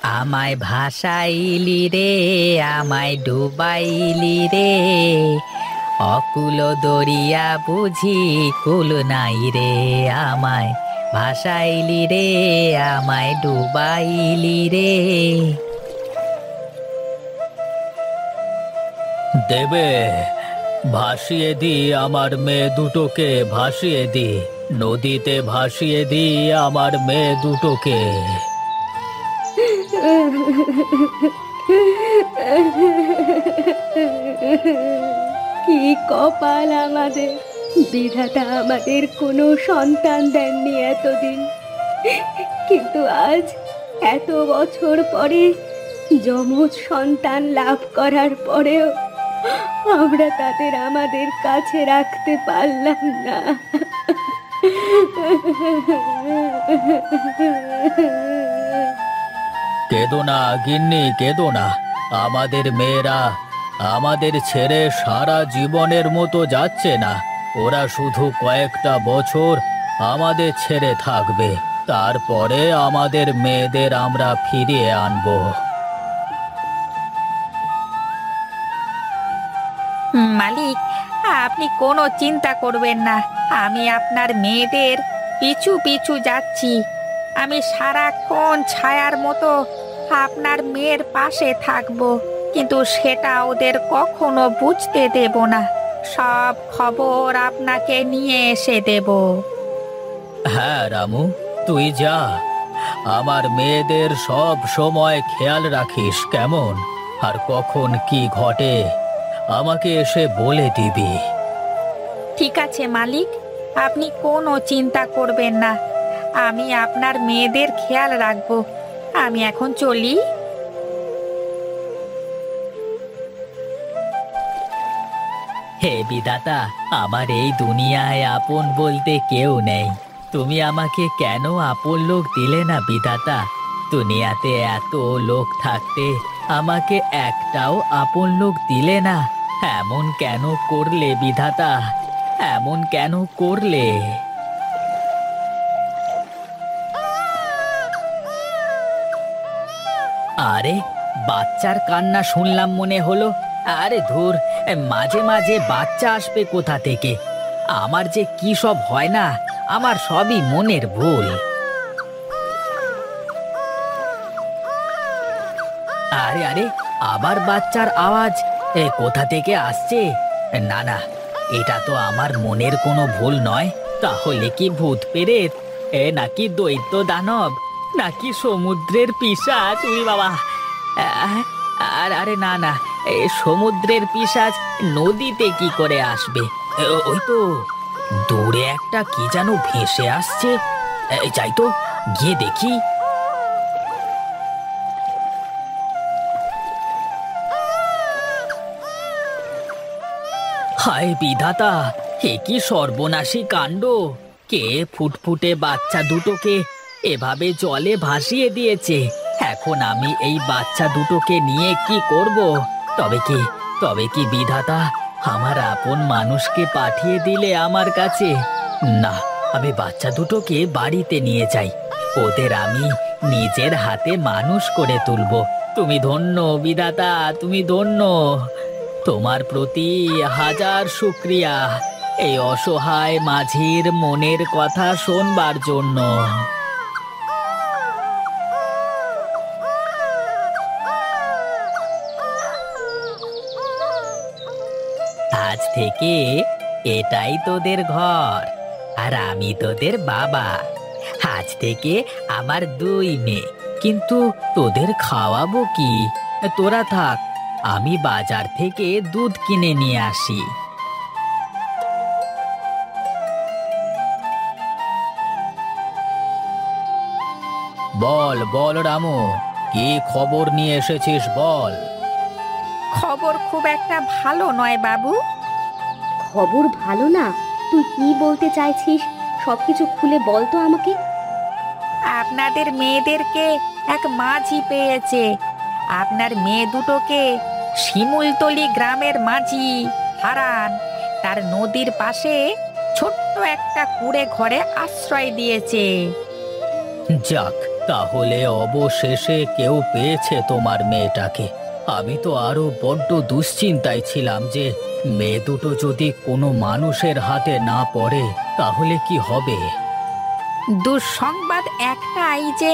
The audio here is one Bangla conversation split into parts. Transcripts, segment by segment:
আমায় ভাসাইলি রে, আমায় ডুবাইলি রে, অকুল দরিয়া বুঝি কুল নাই রে। আমায় ভাসাইলি রে, আমায় ডুবাইলি রে। দেবে, ভাসিয়ে দি আমার মেয়ে দুটোকে, ভাসিয়ে দি নদীতে, ভাসিয়ে দি আমার মেয়ে দুটোকে। কি কপাল আমাদের! বিধাতা আমাদের কোনো সন্তান দেননি এতদিন, কিন্তু আজ এত বছর পরে যমজ সন্তান লাভ করার পরেও আমরা তাদের আমাদের কাছে রাখতে পারলাম না। কেঁদো না গিন্নি, কেঁদো না। আমাদের মেয়েরা আমাদের ছেড়ে সারা জীবনের মতো যাচ্ছে না। ওরা শুধু কয়েকটা বছর আমাদের ছেড়ে থাকবে, তারপরে আমাদের মেয়েদের আমরা ফিরিয়ে আনবো। মালিক, আপনি কোনো চিন্তা করবেন না। আমি আপনার মেয়েদের পিছু পিছু যাচ্ছি। আমি সারাক্ষণ ছায়ার মতো আপনার মেয়ের পাশে থাকবো, কিন্তু সেটা ওদের কখনো বুঝতে দেব না। সব খবর আপনাকে নিয়ে এসে দেব। হ্যাঁ রামু, তুই যা। আমার মেয়েদের সব সময় খেয়াল রাখিস কেমন, আর কখন কি ঘটে আমাকে এসে বলে দিবি। ঠিক আছে মালিক, আপনি কোনো চিন্তা করবেন না। আমি আপনার মেয়েদের খেয়াল রাখবো। আমি এখন চলি। হে বিধাতা, আমার এই দুনিয়ায় আপন বলতে কেউ নেই। তুমি আমাকে কেন আপন লোক দিলে না বিধাতা? দুনিয়াতে এত লোক থাকতে আমাকে একটাও আপন লোক দিলে না। এমন কেন করলে বিধাতা, এমন কেন করলে? আরে, বাচ্চার কান্না শুনলাম মনে হলো। আরে ধুর, মাঝে মাঝে বাচ্চা আসবে কোথা থেকে? আমার যে কি সব হয় না, আমার সবই মনের ভুল। আরে আরে, আবার বাচ্চার আওয়াজ কোথা থেকে আসছে? না না, এটা তো আমার মনের কোনো ভুল নয়। তাহলে কি ভূত পেরেত, নাকি দৈত্য দানব, নাকি সমুদ্রের পিশাচ? উই বাবা! আহ, আর আরে না না, সমুদ্রের পিশাচ নদীতে কি করে আসবে? ওই তো দূরে একটা কি যেন ভেসে আসছে। যাই তো, গিয়ে দেখি। হায় বিধাতা, এ কি সর্বনাশী কাণ্ড! কে ফুটফুটে বাচ্চা দুটোকে এভাবে জলে ভাসিয়ে দিয়েছে? এখন আমি এই বাচ্চা দুটোকে নিয়ে কি করব? তবে কি বিধাতা আমার আপন মানুষকে পাঠিয়ে দিলে আমার কাছে? না, আমি বাচ্চা দুটোকে বাড়িতে নিয়ে যাই। ওদের আমি নিজের হাতে মানুষ করে তুলব। তুমি ধন্য বিধাতা, তুমি ধন্য। তোমার প্রতি হাজার শুক্রিয়া, এই অসহায় মাঝির মনের কথা শোনবার জন্য। আজ থেকে এটাই তোদের ঘর, আর আমি তোদের বাবা। আজ থেকে আমার দুই মেয়ে, কিন্তু তোদের খাওয়াবো কি? তোরা থাক, আমি বাজার থেকে দুধ কিনে নিয়ে আসি। বল বল রামু, কি খবর নিয়ে এসেছিস বল। খবর খুব একটা ভালো নয় বাবু। খবর ভালো না? তুই কি বলতে চাইছিস? সবকিছু খুলে বল তো আমাকে। আপনাদের মেয়েদেরকে এক মাঝি পেয়েছে। আপনার মেয়ে দুটোকে শিমুলতলি গ্রামের মাঝি হারান তার নদীর পাশে ছোট্ট একটা কুঁড়ে ঘরে আশ্রয় দিয়েছে। যাক, তাহলে অবশেষে কেউ পেয়েছে তোমার মেয়েটাকে। আমি তো আরো বড্ড দুশ্চিন্তায় ছিলাম যে মেয়ে দুটো যদি কোনো মানুষের হাতে না পড়ে তাহলে কি হবে। দুঃসংবাদ একটাই যে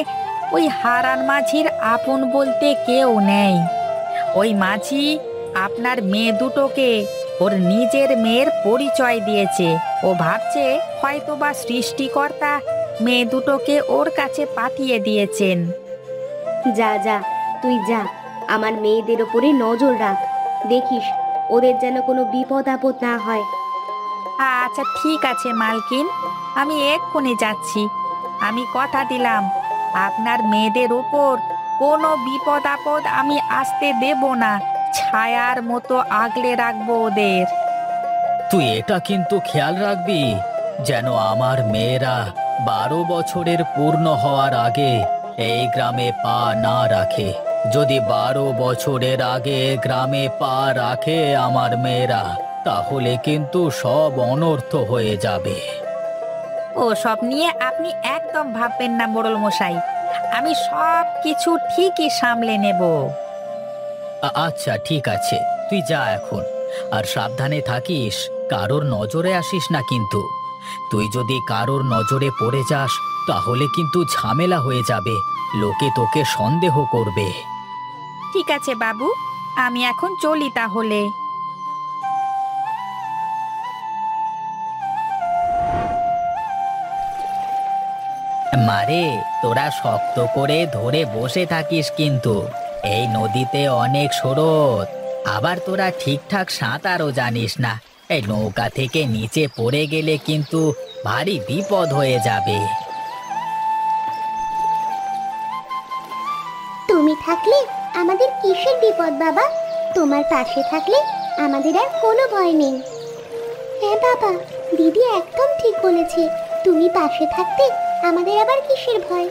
ওই হারান মাঝির আপন বলতে কেউ নেই। ওই মাঝি আপনার মেয়ে দুটোকে ওর নিজের মেয়ের পরিচয় দিয়েছে। ও ভাবছে হয়তোবা সৃষ্টিকর্তা মেয়ে দুটোকে ওর কাছে পাঠিয়ে দিয়েছেন। যা যা, তুই যা, আমার মেয়েদের ওপরে নজর রাখ, দেখিস ওদের যেন কোনো বিপদ আপদ না হয়। আচ্ছা ঠিক আছে মালকিন, আমি এক্ষুনি যাচ্ছি। আমি কথা দিলাম আপনার মেয়েদের ওপর কোনো বিপদ আপদ আমি আসতে দেব না। ছায়ার মতো আগলে রাখবো ওদের। তুই এটা কিন্তু খেয়াল রাখবি যেন আমার মেয়েরা 12 বছরের পূর্ণ হওয়ার আগে এই গ্রামে পা না রাখে। যদি 12 বছরের আগে গ্রামে পা রাখে আমার মেয়েরা, তাহলে কিন্তু সব অনর্থ হয়ে যাবে। ও সব নিয়ে আপনি একদম ভাববেন না মোড়ল মশাই, আমি সব কিছু ঠিকই সামলে নেব। আচ্ছা ঠিক আছে, তুই যা এখন, আর সাবধানে থাকিস, কারোর নজরে আসিস না কিন্তু। তুই যদি কারোর নজরে পড়ে যাস তাহলে কিন্তু ঝামেলা হয়ে যাবে, লোকে তোকে সন্দেহ করবে। ঠিক আছে বাবু, আমি এখন চলি তাহলে। মারে, তোরা শক্ত করে ধরে বসে থাকিস কিন্তু, এই নদীতে অনেক স্রোত। আবার তোরা ঠিকঠাক সাঁতারও জানিস না, এই নৌকা থেকে নিচে পড়ে গেলে কিন্তু ভারী বিপদ হয়ে যাবে। তুমি থাকলে আমাদের কিসের বিপদ বাবা? তোমার পাশে থাকলে আমাদের আর কোনো ভয় নেই। হ্যাঁ বাবা, দিদি একদম ঠিক বলেছে, তুমি পাশে থাকতে আমাদের আবার কিসের ভয়?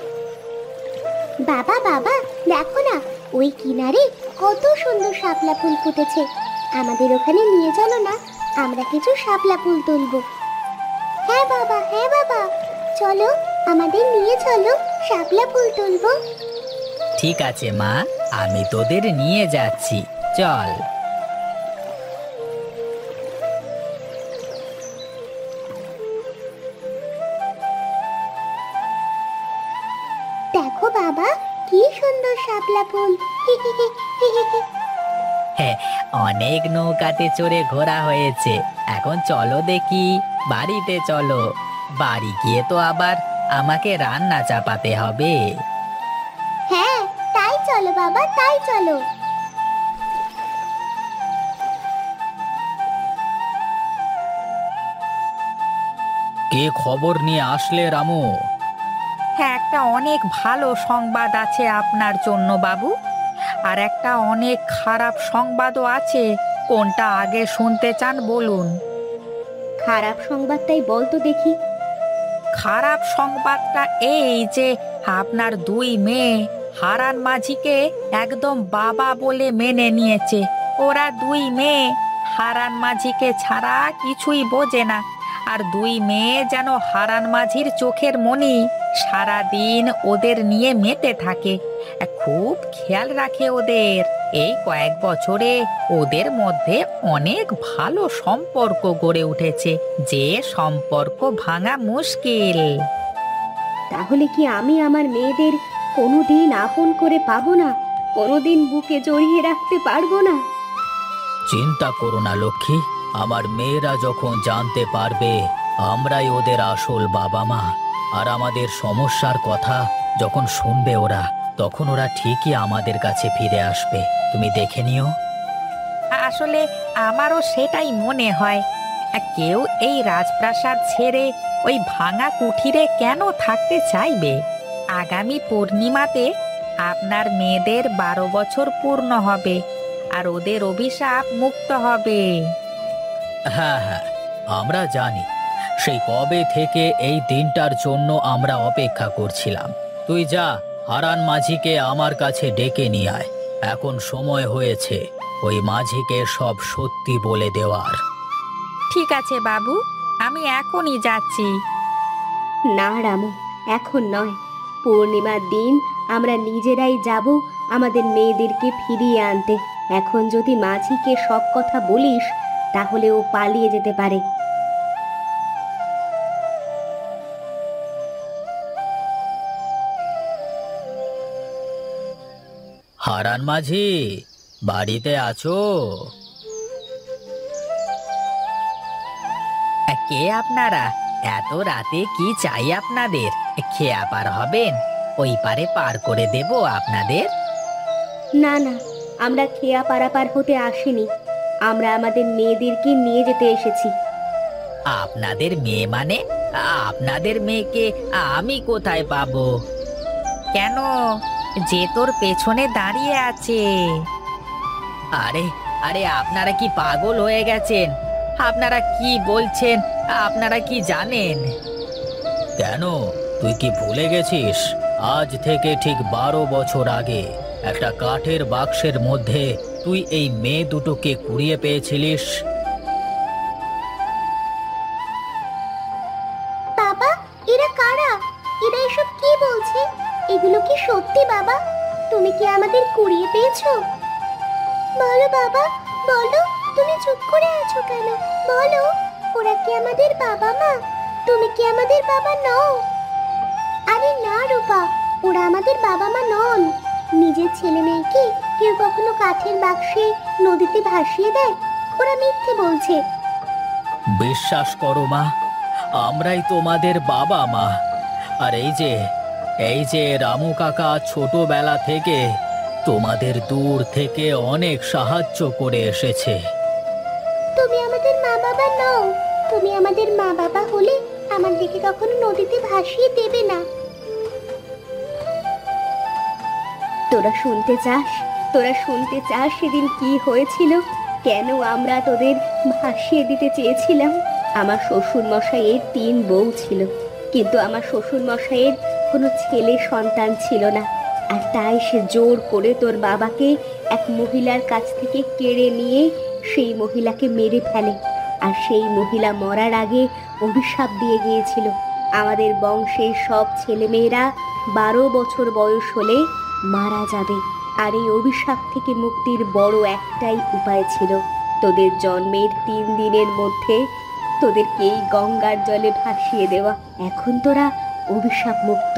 বাবা বাবা, দেখো না ওই কিনারে কত সুন্দর শাপলা ফুল ফুটেছে। আমাদের ওখানে নিয়ে চলো না, আমরা কিছু শাপলা ফুল তুলবো। হ্যাঁ বাবা, হ্যাঁ বাবা, চলো আমাদের নিয়ে চলো, শাপলা ফুল তুলবো। ঠিক আছে মা, আমি তোদের নিয়ে যাচ্ছি, চল। দেখো বাবা, কি সুন্দর শাপলা ফুল। হ্যাঁ, অনেক নৌকাতে চড়ে ঘোরা হয়েছে, এখন চলো দেখি বাড়িতে চলো। বাড়ি গিয়ে তো আবার আমাকে রান্না চাপাতে হবে। হ্যাঁ, তাই চলো বাবা, তাই চলো। কে খবর নিয়ে আসলে রামু? হ্যাঁ, একটা অনেক ভালো সংবাদ আছে আপনার জন্য বাবু, আর একটা অনেক খারাপ সংবাদও আছে। কোনটা আগে শুনতে চান বলুন? খারাপ সংবাদটাই বল তো দেখি। খারাপ সংবাদটা এই যে আপনার দুই মেয়ে হারান মাঝিকে একদম বাবা বলে মেনে নিয়েছে। ওরা দুই মেয়ে হারান মাঝিকে ছাড়া কিছুই বোঝে না, আর দুই মেয়ে যেন হারান মাঝির চোখের মণি, সারাদিন ওদের নিয়ে মেতে থাকে, খুব খেয়াল রাখে ওদের। এই কয়েক বছরে ওদের মধ্যে অনেক ভালো সম্পর্ক গড়ে উঠেছে, যে সম্পর্ক ভাঙা মুশকিল। তাহলে কি আমি আমার মেয়েদের কোনোদিন আপন করে পাবো না? কোনোদিন বুকে জড়িয়ে রাখতে পারবো না? চিন্তা করো না লক্ষ্মী, আমার মেয়েরা যখন জানতে পারবে আমরাই ওদের আসল বাবা মা, আর আমাদের সমস্যার কথা যখন শুনবে ওরা, তখন ওরা ঠিকই আমাদের কাছে ফিরে আসবে, তুমি দেখে নিও। আসলে আমারও সেটাই মনে হয়। কেউ এই রাজপ্রাসাদ ছেড়ে ওই ভাঙা কুঠিরে কেন থাকতে চাইবে? আগামী পূর্ণিমাতে আপনার মেয়েদের 12 বছর পূর্ণ হবে, আর ওদের অভিশাপ মুক্ত হবে। হ্যাঁ হ্যাঁ, আমরা জানি, সেই কবে থেকে এই দিনটার জন্য আমরা অপেক্ষা করছিলাম। তুই যা, হারান মাঝিকে আমার কাছে ডেকে নিয়ে আয়, এখন সময় হয়েছে ওই মাঝিকে সব সত্যি বলে দেওয়ার। ঠিক আছে বাবু, আমি এখনই যাচ্ছি। না রামু, এখন নয়, পূর্ণিমার দিন আমরা নিজেরাই যাব আমাদের মেয়েদেরকে ফিরিয়ে আনতে। এখন যদি মাঝিকে সব কথা বলিস তাহলে ও পালিয়ে যেতে পারে। হারান মাঝি, বাড়িতে আছো? কে আপনারা? এত রাতে কি চাই আপনাদের? খেয়া পার হবেন? ওই পারে পার করে দেব আপনাদের। না না, আমরা খেয়া পারাপার হতে আসিনি, আমরা আমাদের মেয়েদেরকে নিয়ে যেতে এসেছি। আপনাদের মেয়ে মানে? আপনাদের মেয়েকে আমি কোথায় পাবো? কেন, যে তোর পেছনে দাঁড়িয়ে আছে। আরে আরে, আপনারা কি পাগল হয়ে গেছেন? আপনারা কি বলছেন? আপনারা কি জানেন? কেন, তুই কি ভুলে গেছিস? আজ থেকে ঠিক 12 বছর আগে একটা কাঠের বাক্সের মধ্যে তুই এই মেয়ে দুটোকে কুড়িয়ে পেয়েছিলিস। বাবা, এরা কারা? এরা এসব কি বলছে? এগুলো কি সত্যি বাবা? তুমি কি আমাদের কুড়িয়ে পেয়েছো? বলো বাবা, বলো। তুমি চুপ করে আছো কেন? বলো, ওরা কি আমাদের বাবা মা? তুমি কি আমাদের বাবা নও? আরে না রূপা, ওরা আমাদের বাবা মা নন। নিজের ছেলে মেয়েকে কেউ কখনো কাঠের বাক্সে নদীতে ভাসিয়ে দেয়? ওরা মিথ্যে বলছে। বিশ্বাস করো মা, আমরাই তোমাদের বাবা মা। আর এই যে রামু কাকা ছোটবেলা থেকে তোমাদের দূর থেকে অনেক সাহায্য করে এসেছে। তুমি আমাদের মা বাবা নও। তুমি আমাদের মা বাবা হলে আমাদেরকে কখনো নদীতে ভাসিয়ে দেবে না। তোরা শুনতে চাস? তোরা শুনতে চাস সেদিন কি হয়েছিল? কেন আমরা তোদের ভাসিয়ে দিতে চেয়েছিলাম? আমার শ্বশুর মশাইয়ের 3 বউ ছিল, কিন্তু আমার শ্বশুর মশাইয়ের কোনো ছেলে সন্তান ছিল না। আর তাই সে জোর করে তোর বাবাকে এক মহিলার কাছ থেকে কেড়ে নিয়ে সেই মহিলাকে মেরে ফেলে। আর সেই মহিলা মরার আগে অভিশাপ দিয়ে গিয়েছিল, আমাদের বংশের সব ছেলেমেয়েরা 12 বছর বয়স হলে মারা যাবে। আর এই অভিশাপ থেকে মুক্তির বড় একটাই উপায় ছিল, তোদের জন্মের 3 দিনের মধ্যে তোদেরকে এই গঙ্গার জলে ভাসিয়ে দেওয়া। এখন তোরা অভিশাপ মুক্ত।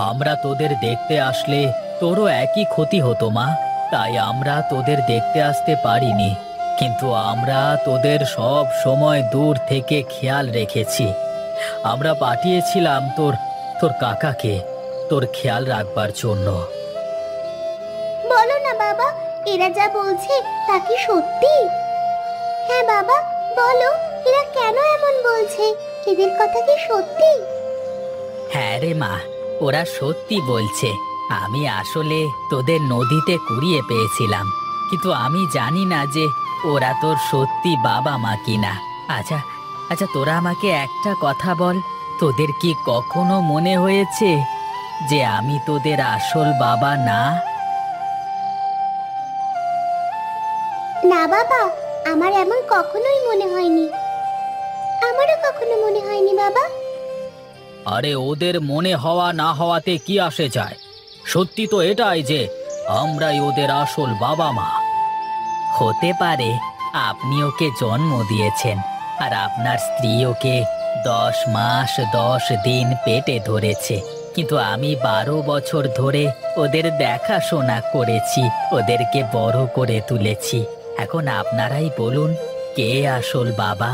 আমরা তোদের দেখতে আসলে তোরও একই ক্ষতি হতো মা, তাই আমরা তোদের দেখতে আসতে পারিনি। কিন্তু আমরা তোদের সব সময় দূর থেকে খেয়াল রেখেছি। আমরা পাঠিয়েছিলাম তোর কাকাকে তোর খেয়াল রাখবার জন্য। বলো না বাবা, এরা যা বলছে তা কি সত্যি? হ্যাঁ বাবা, বলো, এরা কেন এমন বলছে? এদের কথা কি সত্যি? হ্যাঁ রে মা, ওরা সত্যি বলছে। আমি আসলে তোদের নদীতে কুড়িয়ে পেয়েছিলাম, কিন্তু আমি জানি না যে ওরা তোর সত্যি বাবা মা কিনা। আচ্ছা আচ্ছা, তোরা আমাকে একটা কথা বল, তোদের কি কখনো মনে হয়েছে যে আমি তোদের আসল বাবা না? না বাবা, আমার এমন কখনোই মনে হয়নি। আমারও কখনো মনে হয়নি বাবা। আরে ওদের মনে হওয়া না হওয়াতে কি আসে যায়? সত্যি তো এটাই যে আমরাই ওদের আসল বাবা মা। হতে পারে আপনি ওকে জন্ম দিয়েছেন, আর আপনার স্ত্রী ওকে 10 মাস 10 দিন পেটে ধরেছে, কিন্তু আমি 12 বছর ধরে ওদের দেখাশোনা করেছি, ওদেরকে বড় করে তুলেছি। এখন আপনারাই বলুন, কে আসল বাবা?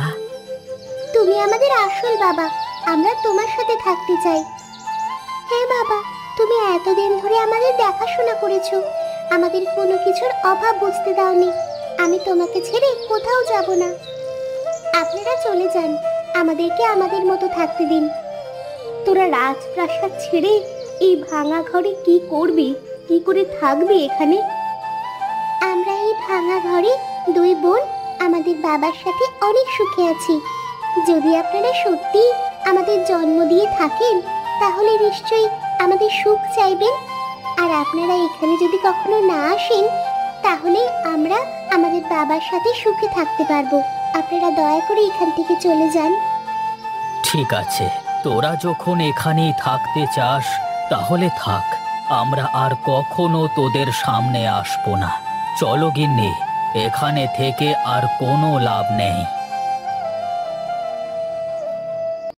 তুমি আমাদের আসল বাবা। আমরা তোমার সাথে থাকতে চাই। হ্যাঁ বাবা, তুমি এতদিন ধরে আমাদের দেখাশোনা করেছো, আমাদের কোনো কিছুর অভাব বুঝতে দাওনি। আমি তোমাকে ছেড়ে কোথাও যাব না। আপনারা চলে যান, আমাদেরকে আমাদের মতো থাকতে দিন। তোরা রাজপ্রাসাদ ছেড়ে এই ভাঙা ঘরে কি করবি? কি করে থাকবি এখানে? আমরা এই ভাঙা ঘরে 2 বোন আমাদের বাবার সাথে অনেক সুখে আছি। যদি আপনারা সত্যি আমাদের জন্ম দিয়ে থাকেন, তাহলে নিশ্চয়ই আমাদের সুখ চাইবেন। আর আপনারা এখানে যদি কখনো না আসেন, তাহলে আমরা আমাদের বাবার সাথে সুখে থাকতে পারবো। আপনারা দয়া করে এখান থেকে চলে যান। ঠিক আছে, তোরা যখন এখানেই থাকতে চাস তাহলে থাক, আমরা আর কখনো তোদের সামনে আসবো না। চলো গিন্নি, এখানে থেকে আর কোনো লাভ নেই।